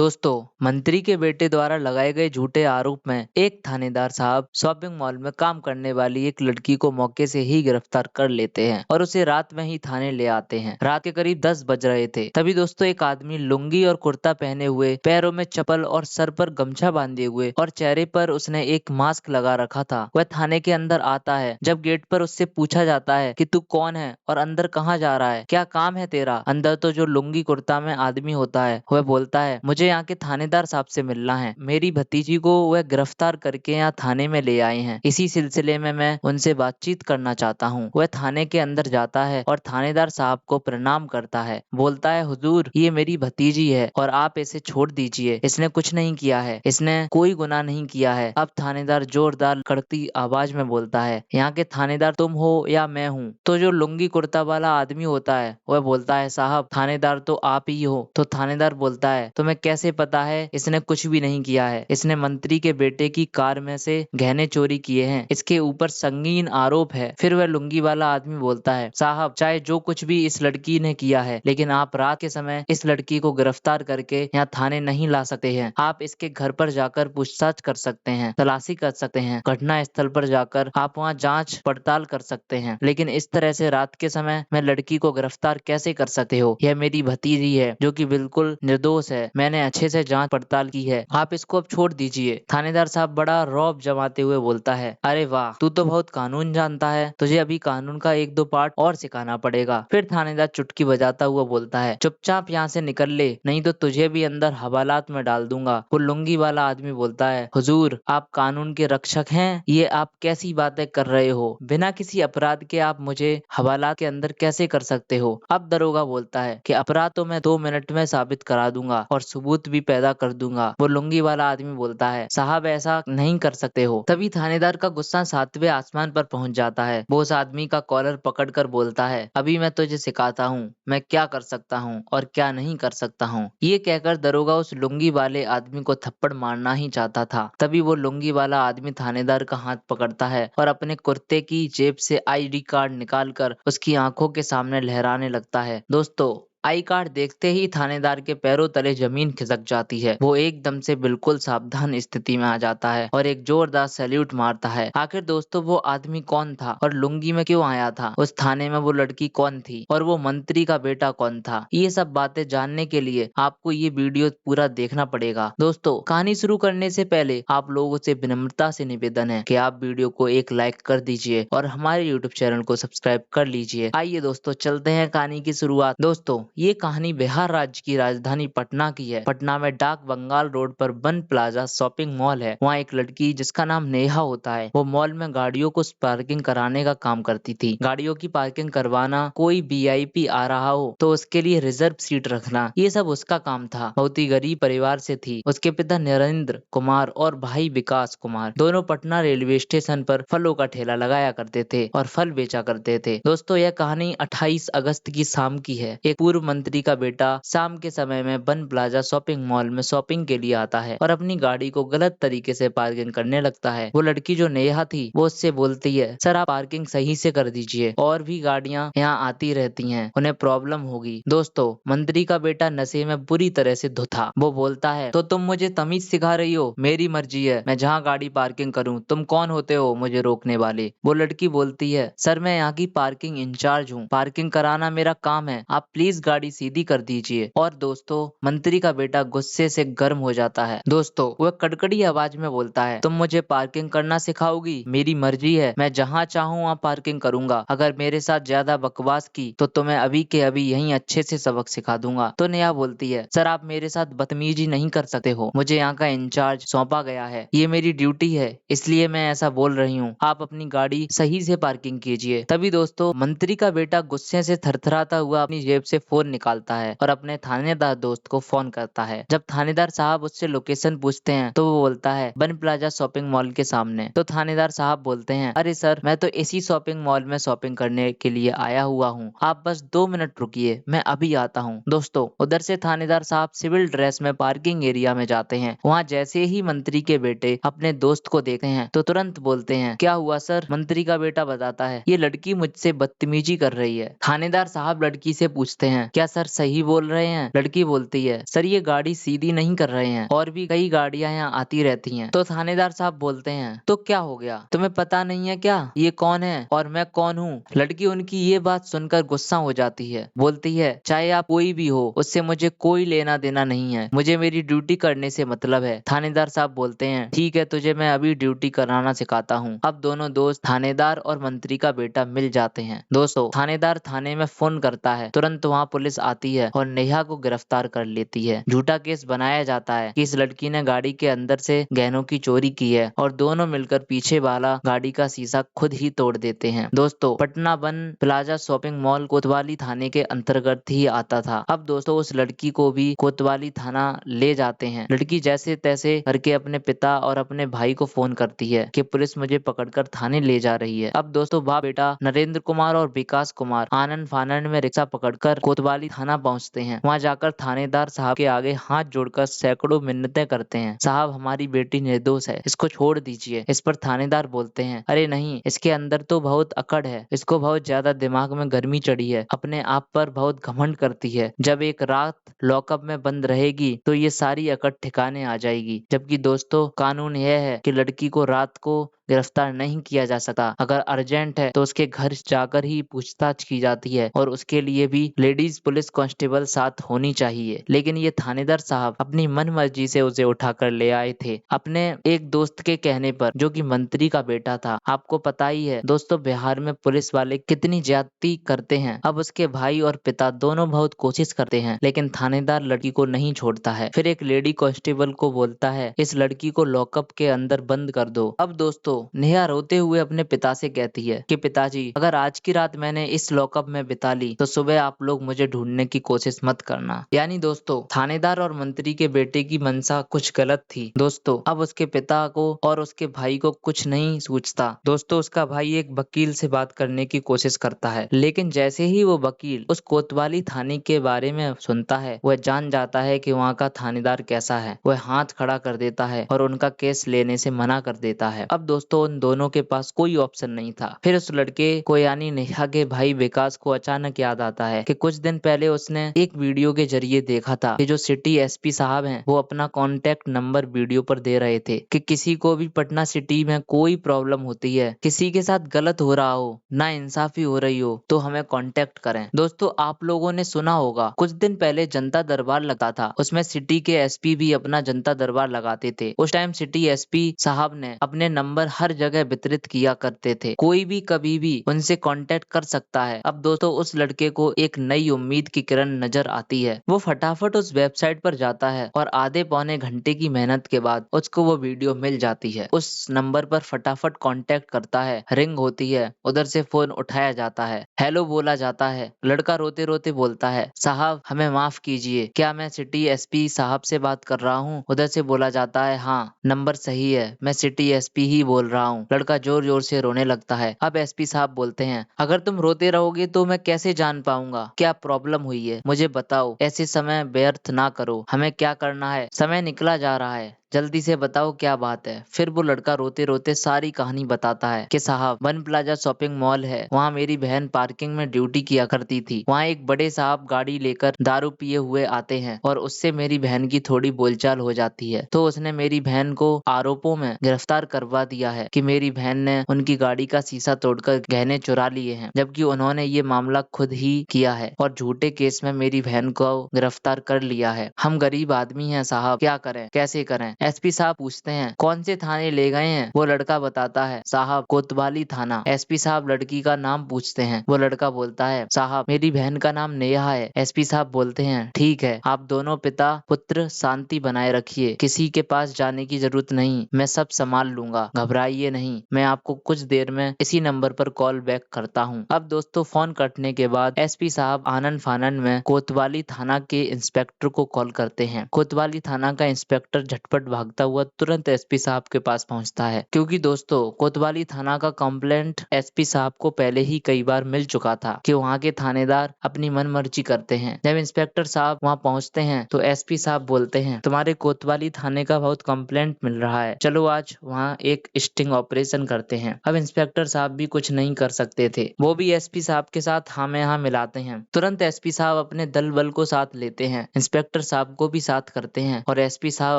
दोस्तों, मंत्री के बेटे द्वारा लगाए गए झूठे आरोप में एक थानेदार साहब शॉपिंग मॉल में काम करने वाली एक लड़की को मौके से ही गिरफ्तार कर लेते हैं और उसे रात में ही थाने ले आते हैं। रात के करीब 10 बज रहे थे। तभी दोस्तों एक आदमी लुंगी और कुर्ता पहने हुए, पैरों में चप्पल और सर पर गमछा बांधे हुए और चेहरे पर उसने एक मास्क लगा रखा था, वह थाने के अंदर आता है। जब गेट पर उससे पूछा जाता है कि तू कौन है और अंदर कहाँ जा रहा है, क्या काम है तेरा, अंदर तो जो लुंगी कुर्ता में आदमी होता है वह बोलता है, मुझे यहाँ के थानेदार साहब से मिलना है। मेरी भतीजी को वह गिरफ्तार करके यहाँ थाने में ले आए हैं। इसी सिलसिले में मैं उनसे बातचीत करना चाहता हूँ। वह थाने के अंदर जाता है और थानेदार साहब को प्रणाम करता है। बोलता है, हुजूर, ये मेरी भतीजी है और आप इसे छोड़ दीजिए। इसने कुछ नहीं किया है, इसने कोई गुनाह नहीं किया है। अब थानेदार जोरदार कड़कती आवाज में बोलता है, यहाँ के थानेदार तुम हो या मैं हूँ? तो जो लुंगी कुर्ता वाला आदमी होता है वह बोलता है, साहब थानेदार तो आप ही हो। तो थानेदार बोलता है, तुम्हें कैसे पता है इसने कुछ भी नहीं किया है? इसने मंत्री के बेटे की कार में से गहने चोरी किए हैं, इसके ऊपर संगीन आरोप है। फिर वह लुंगी वाला आदमी बोलता है, साहब चाहे जो कुछ भी इस लड़की ने किया है, लेकिन आप रात के समय इस लड़की को गिरफ्तार करके यहाँ थाने नहीं ला सकते हैं। आप इसके घर पर जाकर पूछताछ कर सकते हैं, तलाशी कर सकते हैं, घटना स्थल पर जाकर आप वहाँ जांच पड़ताल कर सकते हैं, लेकिन इस तरह से रात के समय मैं लड़की को गिरफ्तार कैसे कर सकते हो? यह मेरी भतीजी है जो कि बिल्कुल निर्दोष है। मैंने अच्छे से जांच पड़ताल की है, आप इसको अब छोड़ दीजिए। थानेदार साहब बड़ा रौब जमाते हुए बोलता है, अरे वाह, तू तो बहुत कानून जानता है, तुझे अभी कानून का एक दो पार्ट और सिखाना पड़ेगा। फिर थानेदार चुटकी बजाता हुआ बोलता है, चुपचाप यहाँ से निकल ले, नहीं तो तुझे भी अंदर हवालात में डाल दूंगा। वो लुंगी वाला आदमी बोलता है, हुजूर, आप कानून के रक्षक हैं, ये आप कैसी बातें कर रहे हो? बिना किसी अपराध के आप मुझे हवालात के अंदर कैसे कर सकते हो? अब दरोगा बोलता है कि अपराध तो मैं 2 मिनट में साबित करा दूंगा और सबूत भी पैदा कर दूंगा। वो लुंगी वाला आदमी बोलता है, साहब ऐसा नहीं कर सकते हो। तभी थानेदार का गुस्सा 7वें आसमान पर पहुंच जाता है। वो उस आदमी का कॉलर पकड़कर बोलता है, अभी मैं तुझे सिखाता हूँ मैं क्या कर सकता हूँ और क्या नहीं कर सकता हूँ। ये कहकर दरोगा उस लुंगी वाले आदमी को थप्पड़ मारना ही चाहता था। तभी वो लुंगी वाला आदमी थानेदार का हाथ पकड़ता है और अपने कुर्ते की जेब से ID कार्ड निकालकर उसकी आंखों के सामने लहराने लगता है। दोस्तों, आई कार्ड देखते ही थानेदार के पैरों तले जमीन खिसक जाती है। वो एकदम से बिल्कुल सावधान स्थिति में आ जाता है और एक जोरदार सैल्यूट मारता है। आखिर दोस्तों वो आदमी कौन था और लुंगी में क्यों आया था? उस थाने में वो लड़की कौन थी और वो मंत्री का बेटा कौन था? ये सब बातें जानने के लिए आपको ये वीडियो पूरा देखना पड़ेगा। दोस्तों, कहानी शुरू करने से पहले आप लोगों से विनम्रता से निवेदन है कि आप वीडियो को एक लाइक कर दीजिए और हमारे यूट्यूब चैनल को सब्सक्राइब कर लीजिए। आइए दोस्तों, चलते हैं कहानी की शुरुआत। दोस्तों, ये कहानी बिहार राज्य की राजधानी पटना की है। पटना में डाक बंगाल रोड पर बन प्लाजा शॉपिंग मॉल है। वहाँ एक लड़की जिसका नाम नेहा होता है, वो मॉल में गाड़ियों को पार्किंग कराने का काम करती थी। गाड़ियों की पार्किंग करवाना, कोई VIP आ रहा हो तो उसके लिए रिजर्व सीट रखना, ये सब उसका काम था। बहुत ही गरीब परिवार से थी। उसके पिता नरेंद्र कुमार और भाई विकास कुमार दोनों पटना रेलवे स्टेशन पर फलों का ठेला लगाया करते थे और फल बेचा करते थे। दोस्तों, यह कहानी 28 अगस्त की शाम की है। एक पूर्व मंत्री का बेटा शाम के समय में बन प्लाजा शॉपिंग मॉल में शॉपिंग के लिए आता है और अपनी गाड़ी को गलत तरीके से पार्किंग करने लगता है। वो लड़की जो नेहा थी वो उससे बोलती है, सर आप पार्किंग सही से कर दीजिए, और भी गाड़ियां यहाँ आती रहती हैं, उन्हें प्रॉब्लम होगी। दोस्तों, मंत्री का बेटा नशे में बुरी तरह से धुत था। वो बोलता है, तो तुम मुझे तमीज सिखा रही हो? मेरी मर्जी है, मैं जहाँ गाड़ी पार्किंग करूँ, तुम कौन होते हो मुझे रोकने वाले? वो लड़की बोलती है, सर मैं यहाँ की पार्किंग इंचार्ज हूँ, पार्किंग कराना मेरा काम है, आप प्लीज गाड़ी सीधी कर दीजिए। और दोस्तों, मंत्री का बेटा गुस्से से गर्म हो जाता है। दोस्तों, वह कड़कड़ी आवाज में बोलता है, तुम मुझे पार्किंग करना सिखाओगी? मेरी मर्जी है, मैं जहाँ चाहूँ वहाँ पार्किंग करूंगा। अगर मेरे साथ ज्यादा बकवास की तो तुम्हें अभी के अभी यहीं अच्छे से सबक सिखा दूंगा। तो नेहा बोलती है, सर आप मेरे साथ बदतमीजी नहीं कर सकते हो, मुझे यहाँ का इंचार्ज सौंपा गया है, ये मेरी ड्यूटी है, इसलिए मैं ऐसा बोल रही हूँ। आप अपनी गाड़ी सही से पार्किंग कीजिए। तभी दोस्तों, मंत्री का बेटा गुस्से से थरथराता हुआ अपनी जेब से फोन निकालता है और अपने थानेदार दोस्त को फोन करता है। जब थानेदार साहब उससे लोकेशन पूछते हैं तो वो बोलता है, बन प्लाजा शॉपिंग मॉल के सामने। तो थानेदार साहब बोलते हैं, अरे सर मैं तो इसी शॉपिंग मॉल में शॉपिंग करने के लिए आया हुआ हूँ, आप बस 2 मिनट रुकिए, मैं अभी आता हूँ। दोस्तों, उधर से थानेदार साहब सिविल ड्रेस में पार्किंग एरिया में जाते हैं। वहाँ जैसे ही मंत्री के बेटे अपने दोस्त को देखते हैं तो तुरंत बोलते हैं, क्या हुआ सर? मंत्री का बेटा बताता है, ये लड़की मुझसे बदतमीजी कर रही है। थानेदार साहब लड़की से पूछते हैं, क्या सर सही बोल रहे हैं? लड़की बोलती है, सर ये गाड़ी सीधी नहीं कर रहे हैं, और भी कई गाड़ियां यहाँ आती रहती हैं। तो थानेदार साहब बोलते हैं, तो क्या हो गया, तुम्हें पता नहीं है क्या ये कौन है और मैं कौन हूँ? लड़की उनकी ये बात सुनकर गुस्सा हो जाती है, बोलती है, चाहे आप कोई भी हो, उससे मुझे कोई लेना देना नहीं है, मुझे मेरी ड्यूटी करने से मतलब है। थानेदार साहब बोलते हैं, ठीक है, तुझे मैं अभी ड्यूटी कराना सिखाता हूँ। अब दोनों दोस्त थानेदार और मंत्री का बेटा मिल जाते हैं। दोस्तों, थानेदार थाने में फोन करता है, तुरंत वहाँ पुलिस आती है और नेहा को गिरफ्तार कर लेती है। झूठा केस बनाया जाता है कि इस लड़की ने गाड़ी के अंदर से गहनों की चोरी की है और दोनों मिलकर पीछे वाला गाड़ी का शीशा खुद ही तोड़ देते हैं। दोस्तों, Patna one plaza shopping mall कोतवाली थाने के अंतर्गत ही आता था। अब दोस्तों, उस लड़की को भी कोतवाली थाना ले जाते हैं। लड़की जैसे तैसे करके अपने पिता और अपने भाई को फोन करती है कि पुलिस मुझे पकड़कर थाने ले जा रही है। अब दोस्तों, बाप बेटा नरेंद्र कुमार और विकास कुमार आनंद फानंद में रिक्शा पकड़कर कोतवाली थाना पहुंचते हैं। वहां जाकर थानेदार साहब के आगे हाथ जोड़कर सैकड़ों मिन्नतें करते हैं, साहब हमारी बेटी निर्दोष है, इसको छोड़ दीजिए। इस पर थानेदार बोलते हैं, अरे नहीं, इसके अंदर तो बहुत अकड़ है, इसको बहुत ज्यादा दिमाग में गर्मी चढ़ी है, अपने आप पर बहुत घमंड करती है, जब एक रात लॉकअप में बंद रहेगी तो ये सारी अकड़ ठिकाने आ जाएगी। जबकि दोस्तों, कानून यह है कि लड़की को रात को गिरफ्तार नहीं किया जा सकता, अगर अर्जेंट है तो उसके घर जाकर ही पूछताछ की जाती है और उसके लिए भी लेडीज पुलिस कांस्टेबल साथ होनी चाहिए। लेकिन ये थानेदार साहब अपनी मन मर्जी से उसे उठाकर ले आए थे, अपने एक दोस्त के कहने पर, जो कि मंत्री का बेटा था। आपको पता ही है दोस्तों, बिहार में पुलिस वाले कितनी ज्यादती करते हैं। अब उसके भाई और पिता दोनों बहुत कोशिश करते हैं, लेकिन थानेदार लड़की को नहीं छोड़ता है। फिर एक लेडी कांस्टेबल को बोलता है, इस लड़की को लॉकअप के अंदर बंद कर दो। अब दोस्तों, नेहा रोते हुए अपने पिता से कहती है कि पिताजी, अगर आज की रात मैंने इस लॉकअप में बिता ली तो सुबह आप लोग मुझे ढूंढने की कोशिश मत करना। यानी दोस्तों, थानेदार और मंत्री के बेटे की मंशा कुछ गलत थी। दोस्तों, अब उसके पिता को और उसके भाई को कुछ नहीं सूझता। दोस्तों, उसका भाई एक वकील से बात करने की कोशिश करता है, लेकिन जैसे ही वो वकील उस कोतवाली थाने के बारे में सुनता है, वह जान जाता है कि वहाँ का थानेदार कैसा है। वह हाथ खड़ा कर देता है और उनका केस लेने से मना कर देता है। अब दोस्तों, उन दोनों के पास कोई ऑप्शन नहीं था। फिर उस लड़के को यानी नेहा के भाई विकास को अचानक याद आता है कि कुछ दिन पहले उसने एक वीडियो के जरिए देखा था कि जो सिटी एसपी साहब हैं, वो अपना कॉन्टेक्ट नंबर वीडियो पर दे रहे थे कि किसी को भी पटना सिटी में कोई प्रॉब्लम होती है, किसी के साथ गलत हो रहा हो, ना इंसाफी हो रही हो, तो हमें कॉन्टेक्ट करें। दोस्तों, आप लोगों ने सुना होगा, कुछ दिन पहले जनता दरबार लगता था, उसमें सिटी के एसपी भी अपना जनता दरबार लगाते थे। उस टाइम सिटी एसपी साहब ने अपने नंबर हर जगह वितरित किया करते थे, कोई भी कभी भी उनसे कांटेक्ट कर सकता है। अब दोस्तों, उस लड़के को एक नई उम्मीद की किरण नजर आती है। वो फटाफट उस वेबसाइट पर जाता है और आधे पौने घंटे की मेहनत के बाद उसको वो वीडियो मिल जाती है। उस नंबर पर फटाफट कांटेक्ट करता है, रिंग होती है, उधर से फोन उठाया जाता है, हेलो बोला जाता है। लड़का रोते रोते बोलता है, साहब हमें माफ कीजिए, क्या मैं सिटी एसपी साहब से बात कर रहा हूँ? उधर से बोला जाता है, हाँ नंबर सही है, मैं सिटी एसपी ही बोल रहा हूँ। लड़का जोर जोर से रोने लगता है। अब एसपी साहब बोलते हैं, अगर तुम रोते रहोगे तो मैं कैसे जान पाऊंगा क्या प्रॉब्लम हुई है, मुझे बताओ, ऐसे समय व्यर्थ ना करो, हमें क्या करना है, समय निकला जा रहा है, जल्दी से बताओ क्या बात है। फिर वो लड़का रोते रोते सारी कहानी बताता है कि साहब, वन प्लाजा शॉपिंग मॉल है, वहाँ मेरी बहन पार्किंग में ड्यूटी किया करती थी। वहाँ एक बड़े साहब गाड़ी लेकर दारू पिए हुए आते हैं और उससे मेरी बहन की थोड़ी बोलचाल हो जाती है, तो उसने मेरी बहन को आरोपों में गिरफ्तार करवा दिया है कि मेरी बहन ने उनकी गाड़ी का शीशा तोड़कर गहने चुरा लिए हैं, जबकि उन्होंने ये मामला खुद ही किया है और झूठे केस में मेरी बहन को गिरफ्तार कर लिया है। हम गरीब आदमी हैं साहब, क्या करें, कैसे करें? एसपी साहब पूछते हैं, कौन से थाने ले गए हैं? वो लड़का बताता है, साहब कोतवाली थाना। एसपी साहब लड़की का नाम पूछते हैं। वो लड़का बोलता है, साहब मेरी बहन का नाम नेहा है। एसपी साहब बोलते हैं, ठीक है, आप दोनों पिता पुत्र शांति बनाए रखिए, किसी के पास जाने की जरूरत नहीं, मैं सब संभाल लूंगा, घबराइए नहीं, मैं आपको कुछ देर में इसी नंबर पर कॉल बैक करता हूँ। अब दोस्तों, फोन कटने के बाद एसपी साहब आनंद फानंद में कोतवाली थाना के इंस्पेक्टर को कॉल करते हैं। कोतवाली थाना का इंस्पेक्टर झटपट भागता हुआ तुरंत एसपी साहब के पास पहुंचता है, क्योंकि दोस्तों कोतवाली थाना का कंप्लेंट एसपी साहब को पहले ही कई बार मिल चुका था कि वहाँ के थानेदार अपनी मनमर्जी करते हैं। जब इंस्पेक्टर साहब वहाँ पहुँचते हैं तो एसपी साहब बोलते हैं, तुम्हारे कोतवाली थाने का बहुत कंप्लेंट मिल रहा है, चलो आज वहाँ एक स्टिंग ऑपरेशन करते हैं। अब इंस्पेक्टर साहब भी कुछ नहीं कर सकते थे, वो भी एसपी साहब के साथ हाँ में हाँ मिलाते हैं। तुरंत एसपी साहब अपने दल बल को साथ लेते हैं, इंस्पेक्टर साहब को भी साथ करते हैं और एसपी साहब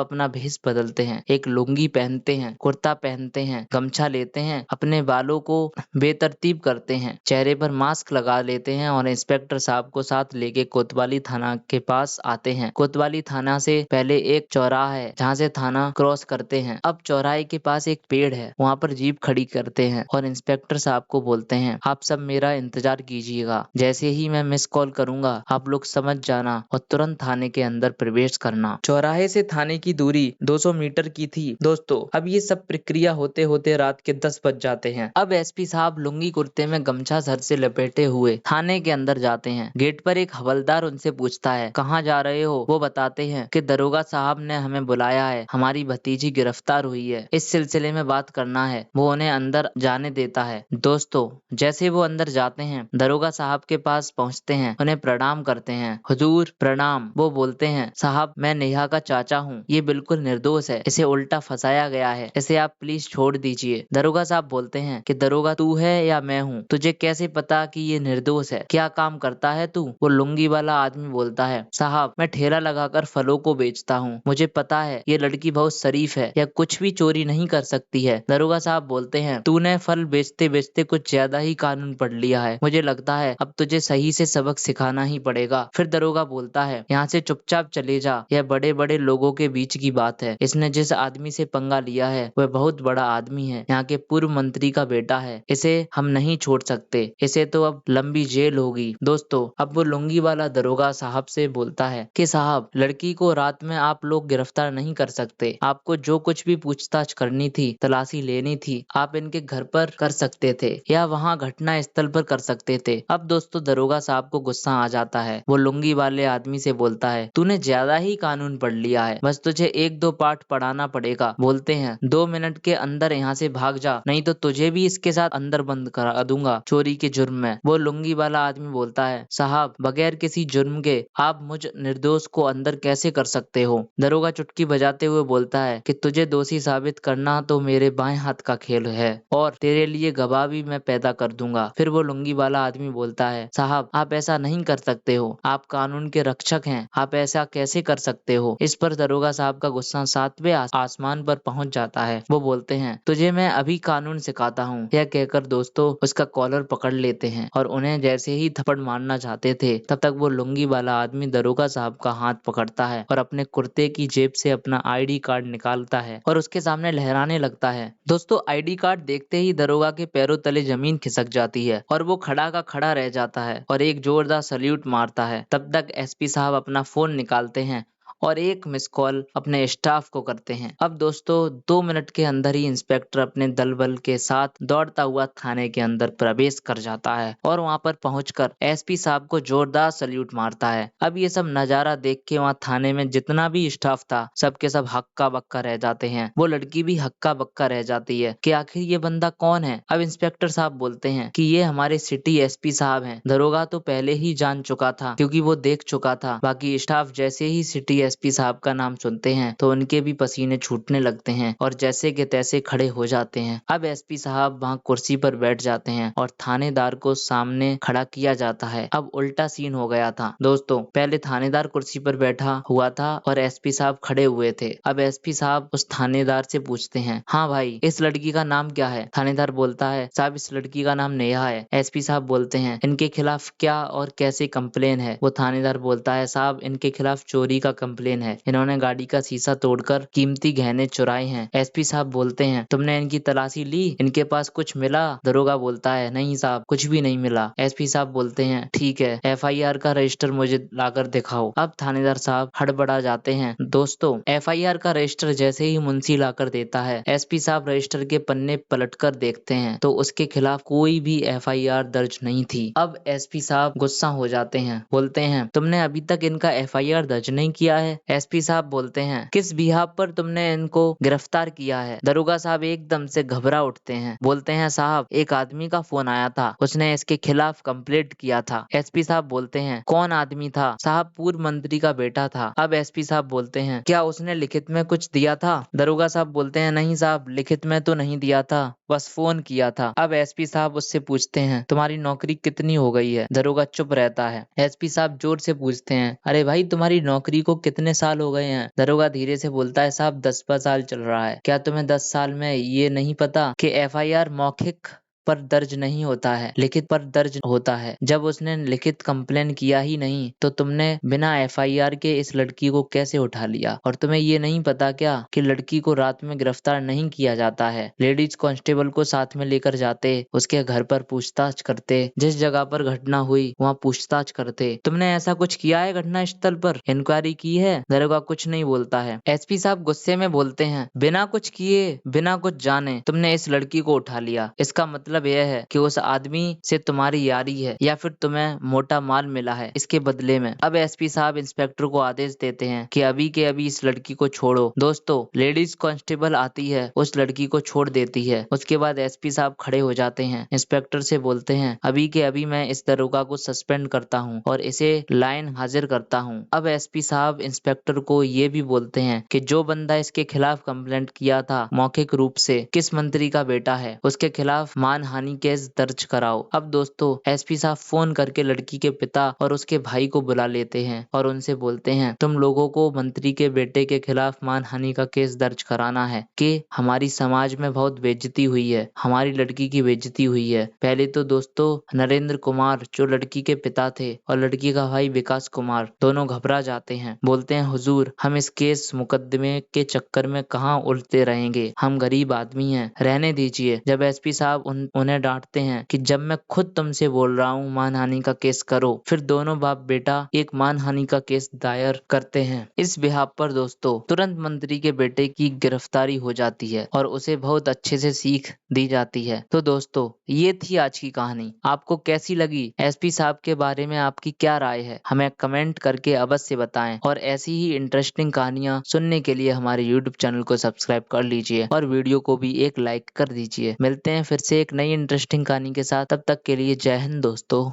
अपना भेष बदलते हैं। एक लुंगी पहनते हैं, कुर्ता पहनते हैं, गमछा लेते हैं, अपने बालों को बेतरतीब करते हैं, चेहरे पर मास्क लगा लेते हैं और इंस्पेक्टर साहब को साथ लेके कोतवाली थाना के पास आते हैं। कोतवाली थाना से पहले एक चौराहा है जहाँ से थाना क्रॉस करते हैं। अब चौराहे के पास एक पेड़ है, वहाँ पर जीप खड़ी करते हैं और इंस्पेक्टर साहब को बोलते हैं, आप सब मेरा इंतजार कीजिएगा, जैसे ही मैं मिस कॉल करूंगा आप लोग समझ जाना और तुरंत थाने के अंदर प्रवेश करना। चौराहे से थाने की दूरी 200 मीटर की थी दोस्तों। अब ये सब प्रक्रिया होते होते रात के 10 बज जाते हैं। अब एसपी साहब लुंगी कुर्ते में गमछा सर से लपेटे हुए थाने के अंदर जाते हैं। गेट पर एक हवलदार उनसे पूछता है, कहाँ जा रहे हो? वो बताते हैं कि दरोगा साहब ने हमें बुलाया है, हमारी भतीजी गिरफ्तार हुई है, इस सिलसिले में बात करना है। वो उन्हें अंदर जाने देता है। दोस्तों जैसे वो अंदर जाते हैं, दरोगा साहब के पास पहुंचते हैं, उन्हें प्रणाम करते हैं। हुजूर प्रणाम। वो बोलते हैं, साहब मैं नेहा का चाचा हूँ, ये बिल्कुल निर्दोष है, इसे उल्टा फंसाया गया है, इसे आप प्लीज छोड़ दीजिए। दरोगा साहब बोलते हैं कि दरोगा तू है या मैं हूँ, तुझे कैसे पता कि ये निर्दोष है? क्या काम करता है तू? वो लुंगी वाला आदमी बोलता है, साहब मैं ठेला लगाकर फलों को बेचता हूँ, मुझे पता है ये लड़की बहुत शरीफ है, या कुछ भी चोरी नहीं कर सकती है। दरोगा साहब बोलते हैं, तूने फल बेचते बेचते कुछ ज्यादा ही कानून पढ़ लिया है, मुझे लगता है अब तुझे सही से सबक सिखाना ही पड़ेगा। फिर दरोगा बोलता है, यहाँ से चुपचाप चले जा, यह बड़े बड़े लोगों के बीच की बात है, इसने जिस आदमी से पंगा लिया है वह बहुत बड़ा आदमी है, यहाँ के पूर्व मंत्री का बेटा है, इसे हम नहीं छोड़ सकते, इसे तो अब लंबी जेल होगी। दोस्तों अब वो लुंगी वाला दरोगा साहब से बोलता है कि साहब लड़की को रात में आप लोग गिरफ्तार नहीं कर सकते, आपको जो कुछ भी पूछताछ करनी थी, तलाशी लेनी थी, आप इनके घर पर कर सकते थे या वहाँ घटना स्थल पर कर सकते थे। अब दोस्तों दरोगा साहब को गुस्सा आ जाता है, वो लुंगी वाले आदमी से बोलता है, तूने ज्यादा ही कानून पढ़ लिया है, बस तुझे 1-2 पाठ पढ़ाना पड़ेगा। बोलते हैं 2 मिनट के अंदर यहाँ से भाग जा, नहीं तो तुझे भी इसके साथ अंदर बंद करा दूंगा चोरी के जुर्म में। वो लुंगी वाला आदमी बोलता है, साहब बगैर किसी जुर्म के आप मुझ निर्दोष को अंदर कैसे कर सकते हो? दरोगा चुटकी बजाते हुए बोलता है कि तुझे दोषी साबित करना तो मेरे बाएं हाथ का खेल है और तेरे लिए गवाह भी मैं पैदा कर दूंगा। फिर वो लुंगी वाला आदमी बोलता है, साहब आप ऐसा नहीं कर सकते हो, आप कानून के रक्षक हैं, आप ऐसा कैसे कर सकते हो? इस पर दरोगा साहब का गुस्सा 7वें आसमान पर पहुंच जाता है। वो बोलते हैं, तुझे मैं अभी कानून सिखाता हूँ। यह कहकर दोस्तों उसका कॉलर पकड़ लेते हैं और उन्हें जैसे ही थप्पड़ मारना चाहते थे तब तक वो लुंगी वाला आदमी दरोगा साहब का हाथ पकड़ता है और अपने कुर्ते की जेब से अपना आईडी कार्ड निकालता है और उसके सामने लहराने लगता है। दोस्तों आईडी कार्ड देखते ही दरोगा के पैरों तले जमीन खिसक जाती है और वो खड़ा का खड़ा रह जाता है और एक जोरदार सल्यूट मारता है। तब तक एसपी साहब अपना फोन निकालते हैं और एक मिस कॉल अपने स्टाफ को करते हैं। अब दोस्तों 2 मिनट के अंदर ही इंस्पेक्टर अपने दल बल के साथ दौड़ता हुआ थाने के अंदर प्रवेश कर जाता है और वहां पर पहुंचकर एसपी साहब को जोरदार सल्यूट मारता है। अब ये सब नजारा देख के वहां थाने में जितना भी स्टाफ था सबके सब हक्का बक्का रह जाते हैं। वो लड़की भी हक्का बक्का रह जाती है कि आखिर ये बंदा कौन है। अब इंस्पेक्टर साहब बोलते हैं कि ये हमारे सिटी एसपी साहब हैं। दरोगा तो पहले ही जान चुका था क्योंकि वो देख चुका था। बाकी स्टाफ जैसे ही सिटी एसपी साहब का नाम सुनते हैं तो उनके भी पसीने छूटने लगते हैं और जैसे के तैसे खड़े हो जाते हैं। अब एसपी साहब वहां कुर्सी पर बैठ जाते हैं और थानेदार को सामने खड़ा किया जाता है। अब उल्टा सीन हो गया था दोस्तों, पहले थानेदार कुर्सी पर बैठा हुआ था और एसपी साहब खड़े हुए थे। अब एसपी साहब उस थानेदार से पूछते हैं, हाँ भाई इस लड़की का नाम क्या है? थानेदार बोलता है, साहब इस लड़की का नाम नेहा है। एसपी साहब बोलते हैं, इनके खिलाफ क्या और कैसे कंप्लेन है? वो थानेदार बोलता है, साहब इनके खिलाफ चोरी का कंप्लेन है, इन्होंने गाड़ी का शीशा तोड़कर कीमती गहने चुराए हैं। एसपी साहब बोलते हैं, तुमने इनकी तलाशी ली, इनके पास कुछ मिला? दरोगा बोलता है, नहीं साहब कुछ भी नहीं मिला। एसपी साहब बोलते हैं, ठीक है एफआईआर का रजिस्टर मुझे लाकर दिखाओ। अब थानेदार साहब हड़बड़ा जाते हैं। दोस्तों एफआईआर का रजिस्टर जैसे ही मुंशी लाकर देता है, एसपी साहब रजिस्टर के पन्ने पलटकर देखते हैं तो उसके खिलाफ कोई भी एफआईआर दर्ज नहीं थी। अब एसपी साहब गुस्सा हो जाते हैं, बोलते हैं, तुमने अभी तक इनका एफआईआर दर्ज नहीं किया है? है। एसपी साहब बोलते हैं, किस बिहाफ पर तुमने इनको गिरफ्तार किया है? दरोगा साहब एकदम से घबरा उठते हैं, बोलते हैं साहब एक आदमी का फोन आया था, उसने इसके खिलाफ कंप्लेंट किया था। एसपी साहब बोलते हैं, कौन आदमी था? साहब पूर्व मंत्री का बेटा था। अब एसपी साहब बोलते हैं, क्या उसने लिखित में कुछ दिया था? दरोगा साहब बोलते हैं, नहीं साहब, लिखित में तो नहीं दिया था, बस फोन किया था। अब एसपी साहब उससे पूछते हैं, तुम्हारी नौकरी कितनी हो गई है? दरोगा चुप रहता है। एसपी साहब जोर से पूछते हैं, अरे भाई तुम्हारी नौकरी को कितने साल हो गए हैं? दरोगा धीरे से बोलता है, साहब 10 साल चल रहा है। क्या तुम्हें 10 साल में ये नहीं पता कि एफआईआर मौखिक पर दर्ज नहीं होता है, लिखित पर दर्ज होता है। जब उसने लिखित कंप्लेन किया ही नहीं तो तुमने बिना एफआईआर के इस लड़की को कैसे उठा लिया? और तुम्हें ये नहीं पता क्या कि लड़की को रात में गिरफ्तार नहीं किया जाता है? लेडीज कांस्टेबल को साथ में लेकर जाते, उसके घर पर पूछताछ करते, जिस जगह पर घटना हुई वहाँ पूछताछ करते। तुमने ऐसा कुछ किया है घटना स्थल पर? इंक्वायरी की है? दरोगा कुछ नहीं बोलता है। एसपी साहब गुस्से में बोलते हैं, बिना कुछ किए, बिना कुछ जाने तुमने इस लड़की को उठा लिया। इसका मतलब यह है कि उस आदमी से तुम्हारी यारी है या फिर तुम्हें मोटा माल मिला है इसके बदले में। अब एसपी साहब इंस्पेक्टर को आदेश देते हैं कि अभी के अभी इस लड़की को छोड़ो। दोस्तों, लेडीज कांस्टेबल आती है, उस लड़की को छोड़ देती है। उसके बाद एसपी साहब खड़े हो जाते हैं, इंस्पेक्टर से बोलते हैं, अभी के अभी मैं इस दरोगा को सस्पेंड करता हूँ और इसे लाइन हाजिर करता हूँ। अब एसपी साहब इंस्पेक्टर को ये भी बोलते हैं कि जो बंदा इसके खिलाफ कंप्लेंट किया था मौखिक रूप से, किस मंत्री का बेटा है, उसके खिलाफ मानहानि केस दर्ज कराओ। अब दोस्तों, एसपी साहब फोन करके लड़की के पिता और उसके भाई को बुला लेते हैं और उनसे बोलते हैं, तुम लोगों को मंत्री के बेटे के खिलाफ मानहानि का केस दर्ज कराना है कि हमारी समाज में बहुत बेइज्जती हुई है, हमारी लड़की की बेइज्जती हुई है। पहले तो दोस्तों नरेंद्र कुमार जो लड़की के पिता थे और लड़की का भाई विकास कुमार दोनों घबरा जाते हैं, बोलते हैं, हुजूर हम इस केस मुकदमे के चक्कर में कहाँ उलझते रहेंगे, हम गरीब आदमी हैं, रहने दीजिए। जब एसपी साहब उन्हें डांटते हैं कि जब मैं खुद तुमसे बोल रहा हूँ मानहानि का केस करो, फिर दोनों बाप बेटा एक मानहानि का केस दायर करते हैं। इस बिहाफ पर दोस्तों तुरंत मंत्री के बेटे की गिरफ्तारी हो जाती है और उसे बहुत अच्छे से सीख दी जाती है। तो दोस्तों ये थी आज की कहानी। आपको कैसी लगी? एसपी साहब के बारे में आपकी क्या राय है? हमें कमेंट करके अवश्य बताएं और ऐसी ही इंटरेस्टिंग कहानियां सुनने के लिए हमारे यूट्यूब चैनल को सब्सक्राइब कर लीजिए और वीडियो को भी एक लाइक कर दीजिए। मिलते हैं फिर से एक नई इंटरेस्टिंग कहानी के साथ, तब तक के लिए जय हिंद दोस्तों।